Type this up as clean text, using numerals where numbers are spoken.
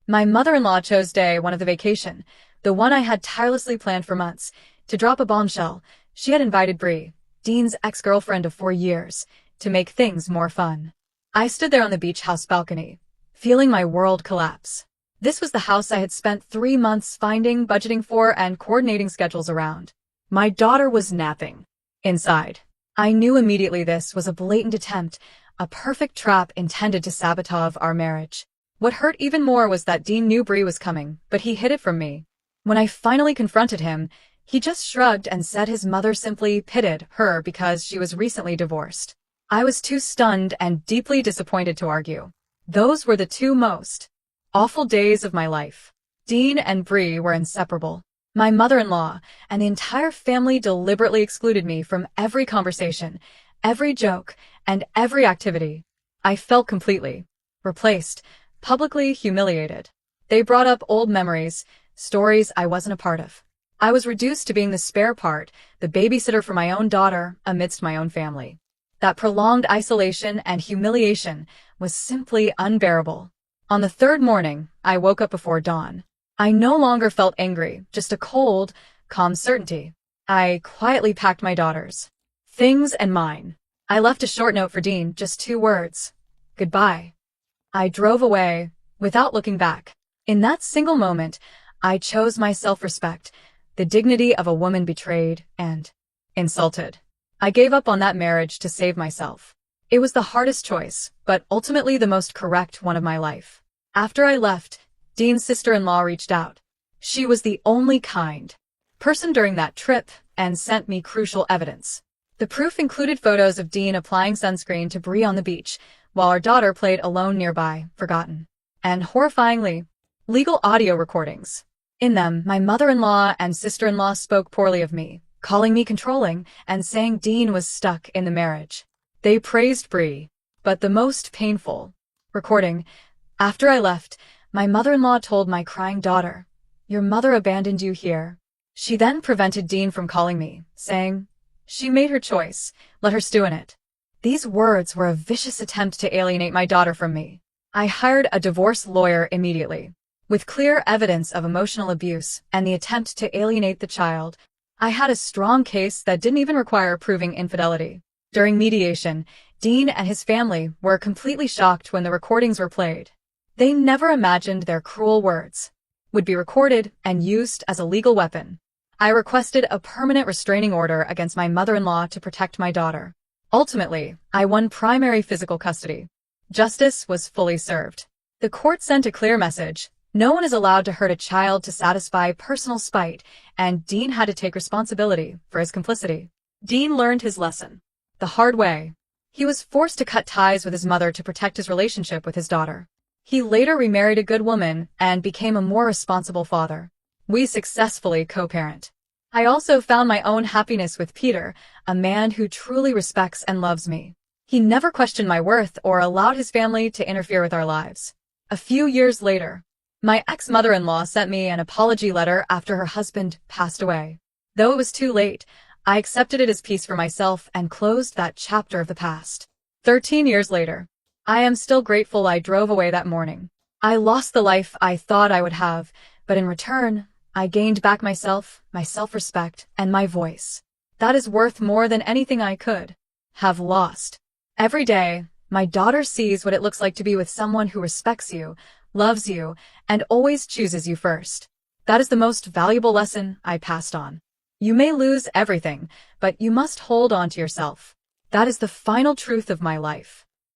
My mother-in-law chose day one of the vacation, the one I had tirelessly planned for months, to drop a bombshell. She had invited Bree, Dean's ex-girlfriend of 4 years, to make things more fun. I stood there on the beach house balcony, feeling my world collapse. This was the house I had spent 3 months finding, budgeting for, and coordinating schedules around. My daughter was napping inside. I knew immediately this was a blatant attempt, a perfect trap intended to sabotage our marriage. What hurt even more was that Dean knew Bree was coming, but he hid it from me. When I finally confronted him, he just shrugged and said his mother simply pitied her because she was recently divorced. I was too stunned and deeply disappointed to argue. Those were the two most awful days of my life. Dean and Bree were inseparable. My mother-in-law and the entire family deliberately excluded me from every conversation, every joke, and every activity. I felt completely replaced, publicly humiliated. They brought up old memories, stories I wasn't a part of. I was reduced to being the spare part, the babysitter for my own daughter amidst my own family. That prolonged isolation and humiliation was simply unbearable. On the third morning, I woke up before dawn. I no longer felt angry, just a cold, calm certainty. I quietly packed my daughter's things and mine. I left a short note for Dean, just 2 words. Goodbye. I drove away, without looking back. In that single moment, I chose my self-respect, the dignity of a woman betrayed and insulted. I gave up on that marriage to save myself. It was the hardest choice, but ultimately the most correct one of my life. After I left, Dean's sister-in-law reached out. She was the only kind person during that trip and sent me crucial evidence. The proof included photos of Dean applying sunscreen to Bree on the beach, while our daughter played alone nearby, forgotten. And horrifyingly, legal audio recordings. In them, my mother-in-law and sister-in-law spoke poorly of me, calling me controlling and saying Dean was stuck in the marriage. They praised Bree, but the most painful recording. After I left, my mother-in-law told my crying daughter, "Your mother abandoned you here." She then prevented Dean from calling me, saying, "She made her choice, let her stew in it." These words were a vicious attempt to alienate my daughter from me. I hired a divorce lawyer immediately. With clear evidence of emotional abuse and the attempt to alienate the child, I had a strong case that didn't even require proving infidelity. During mediation, Dean and his family were completely shocked when the recordings were played. They never imagined their cruel words would be recorded and used as a legal weapon. I requested a permanent restraining order against my mother-in-law to protect my daughter. Ultimately, I won primary physical custody. Justice was fully served. The court sent a clear message. No one is allowed to hurt a child to satisfy personal spite, and Dean had to take responsibility for his complicity. Dean learned his lesson the hard way. He was forced to cut ties with his mother to protect his relationship with his daughter. He later remarried a good woman and became a more responsible father. We successfully co-parent. I also found my own happiness with Peter, a man who truly respects and loves me. He never questioned my worth or allowed his family to interfere with our lives. A few years later, my ex-mother-in-law sent me an apology letter after her husband passed away. Though it was too late, I accepted it as peace for myself and closed that chapter of the past. 13 years later, I am still grateful I drove away that morning. I lost the life I thought I would have, but in return, I gained back myself, my self-respect, and my voice. That is worth more than anything I could have lost. Every day, my daughter sees what it looks like to be with someone who respects you, loves you, and always chooses you first. That is the most valuable lesson I passed on. You may lose everything, but you must hold on to yourself. That is the final truth of my life.